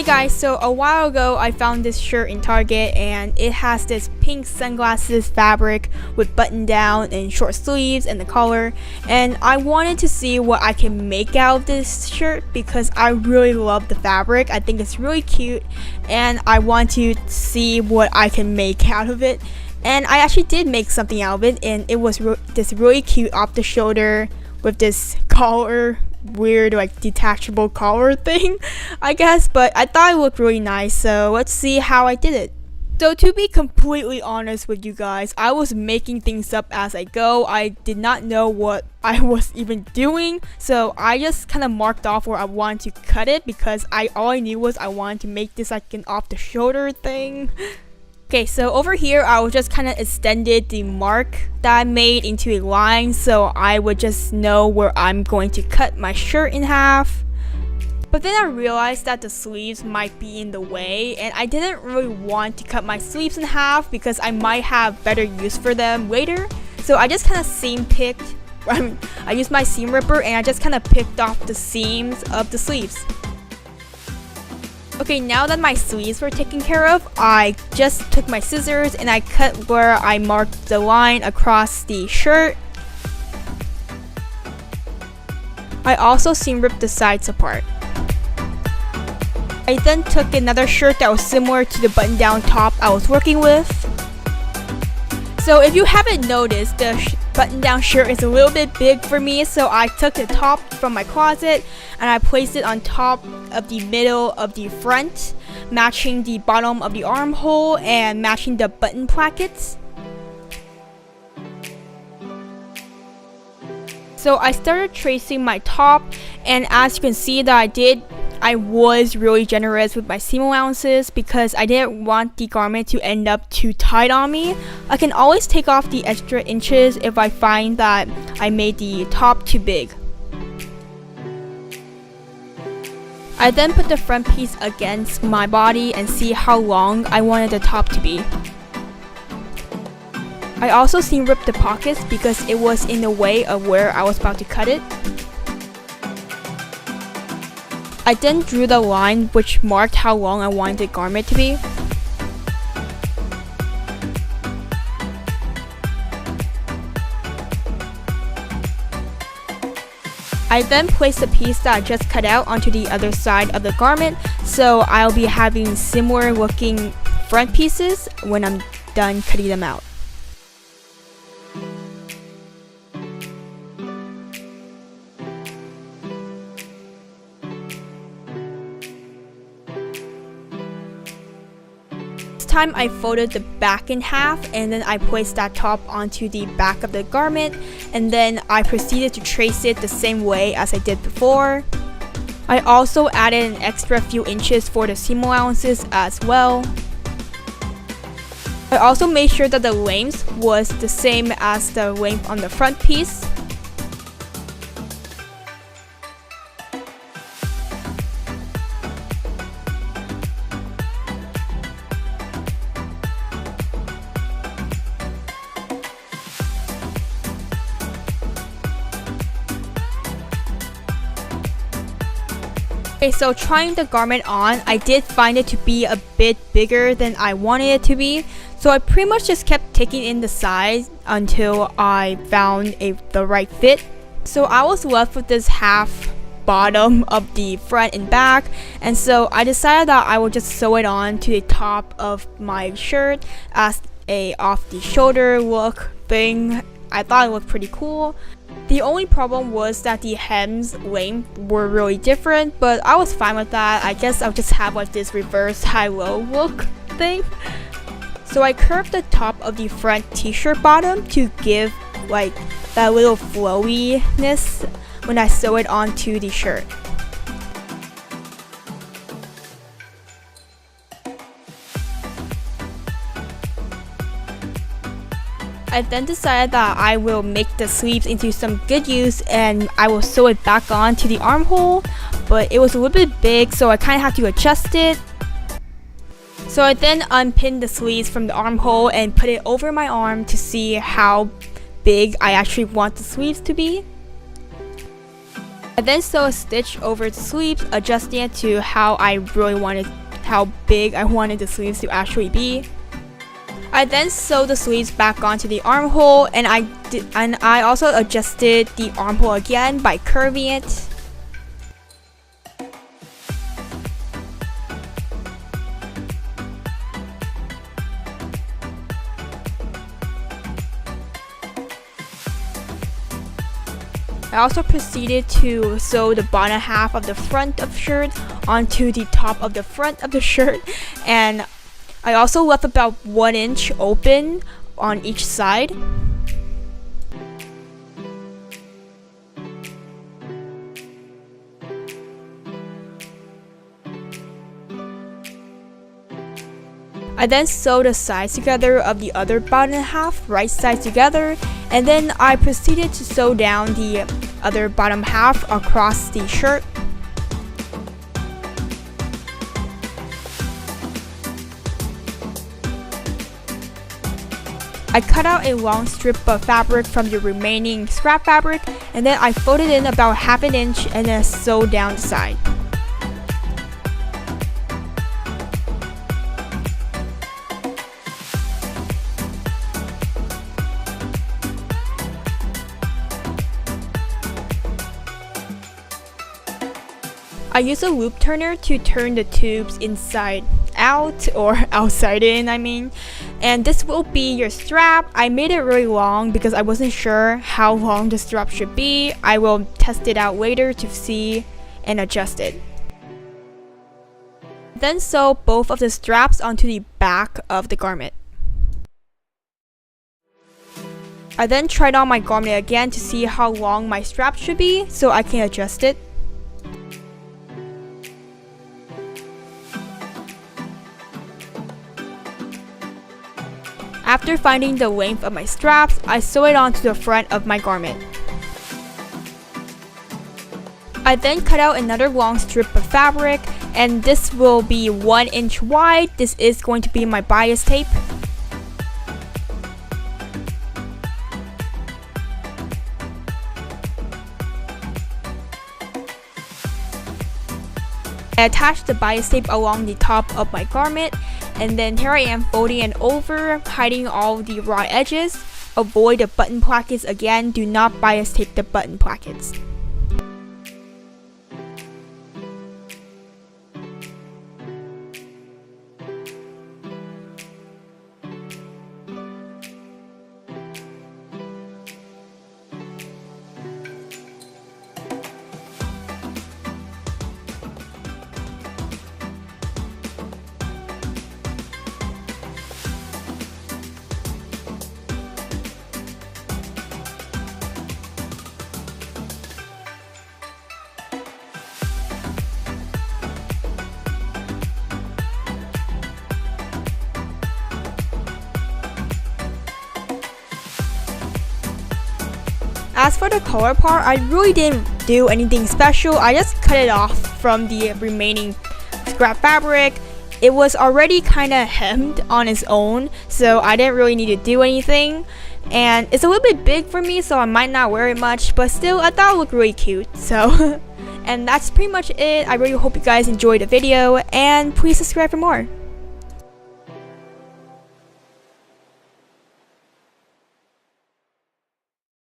guys, so a while ago I found this shirt in Target and it has this pink sunglasses fabric with button down and short sleeves and the collar, and I wanted to see what I can make out of this shirt because I really love the fabric. I think it's really cute and I want to see what I can make out of it. And I actually did make something out of it, and it was this really cute off the shoulder with this collar, weird like detachable collar thing I guess, but I thought it looked really nice, so let's see how I did it. So to be completely honest with you guys, I was making things up as I go. I did not know what I was even doing, so I just kind of marked off where I wanted to cut it because all I knew was I wanted to make this like an off the shoulder thing. Okay, so over here I was just kind of extended the mark that I made into a line so I would just know where I'm going to cut my shirt in half. But then I realized that the sleeves might be in the way and I didn't really want to cut my sleeves in half because I might have better use for them later. So I just kind of seam picked, I used my seam ripper and I just kind of picked off the seams of the sleeves. Okay, now that my sleeves were taken care of, I just took my scissors and I cut where I marked the line across the shirt. I also seam ripped the sides apart. I then took another shirt that was similar to the button-down top I was working with. So if you haven't noticed, the button-down shirt is a little bit big for me, so I took the top from my closet and I placed it on top of the middle of the front, matching the bottom of the armhole and matching the button plackets. So I started tracing my top, and as you can see that I was really generous with my seam allowances because I didn't want the garment to end up too tight on me. I can always take off the extra inches if I find that I made the top too big. I then put the front piece against my body and see how long I wanted the top to be. I also seam ripped the pockets because it was in the way of where I was about to cut it. I then drew the line which marked how long I wanted the garment to be. I then placed the piece that I just cut out onto the other side of the garment, so I'll be having similar looking front pieces when I'm done cutting them out. Time I folded the back in half and then I placed that top onto the back of the garment, and then I proceeded to trace it the same way as I did before. I also added an extra few inches for the seam allowances as well. I also made sure that the length was the same as the length on the front piece. Okay, so trying the garment on, I did find it to be a bit bigger than I wanted it to be, so I pretty much just kept taking in the size until I found the right fit. So I was left with this half bottom of the front and back, and so I decided that I would just sew it on to the top of my shirt as a off the shoulder look thing. I thought it looked pretty cool. The only problem was that the hem's length were really different, but I was fine with that. I guess I'll just have like this reverse high-low look thing. So I curved the top of the front t-shirt bottom to give like that little flowiness when I sew it onto the shirt. I then decided that I will make the sleeves into some good use and I will sew it back on to the armhole, but it was a little bit big so I kind of had to adjust it. So I then unpinned the sleeves from the armhole and put it over my arm to see how big I actually want the sleeves to be. I then sew a stitch over the sleeves, adjusting it to how big I wanted the sleeves to actually be. I then sewed the sleeves back onto the armhole, and I also adjusted the armhole again by curving it. I also proceeded to sew the bottom half of the front of the shirt onto the top of the front of the shirt, and I also left about 1 inch open on each side. I then sewed the sides together of the other bottom half, right sides together, and then I proceeded to sew down the other bottom half across the shirt. I cut out a long strip of fabric from the remaining scrap fabric, and then I folded in about 1/2 inch and then sewed down the side. I use a loop turner to turn the tubes inside out, or outside in, I mean. And this will be your strap. I made it really long because I wasn't sure how long the strap should be. I will test it out later to see and adjust it. Then sew both of the straps onto the back of the garment. I then tried on my garment again to see how long my strap should be so I can adjust it. After finding the length of my straps, I sew it onto the front of my garment. I then cut out another long strip of fabric, and this will be 1 inch wide. This is going to be my bias tape. I attached the bias tape along the top of my garment, and then here I am folding it over, hiding all the raw edges. Avoid the button plackets again, do not bias tape the button plackets. As for the collar part, I really didn't do anything special. I just cut it off from the remaining scrap fabric. It was already kind of hemmed on its own, so I didn't really need to do anything. And it's a little bit big for me, so I might not wear it much, but still I thought it looked really cute. So and that's pretty much it. I really hope you guys enjoyed the video, and please subscribe for more.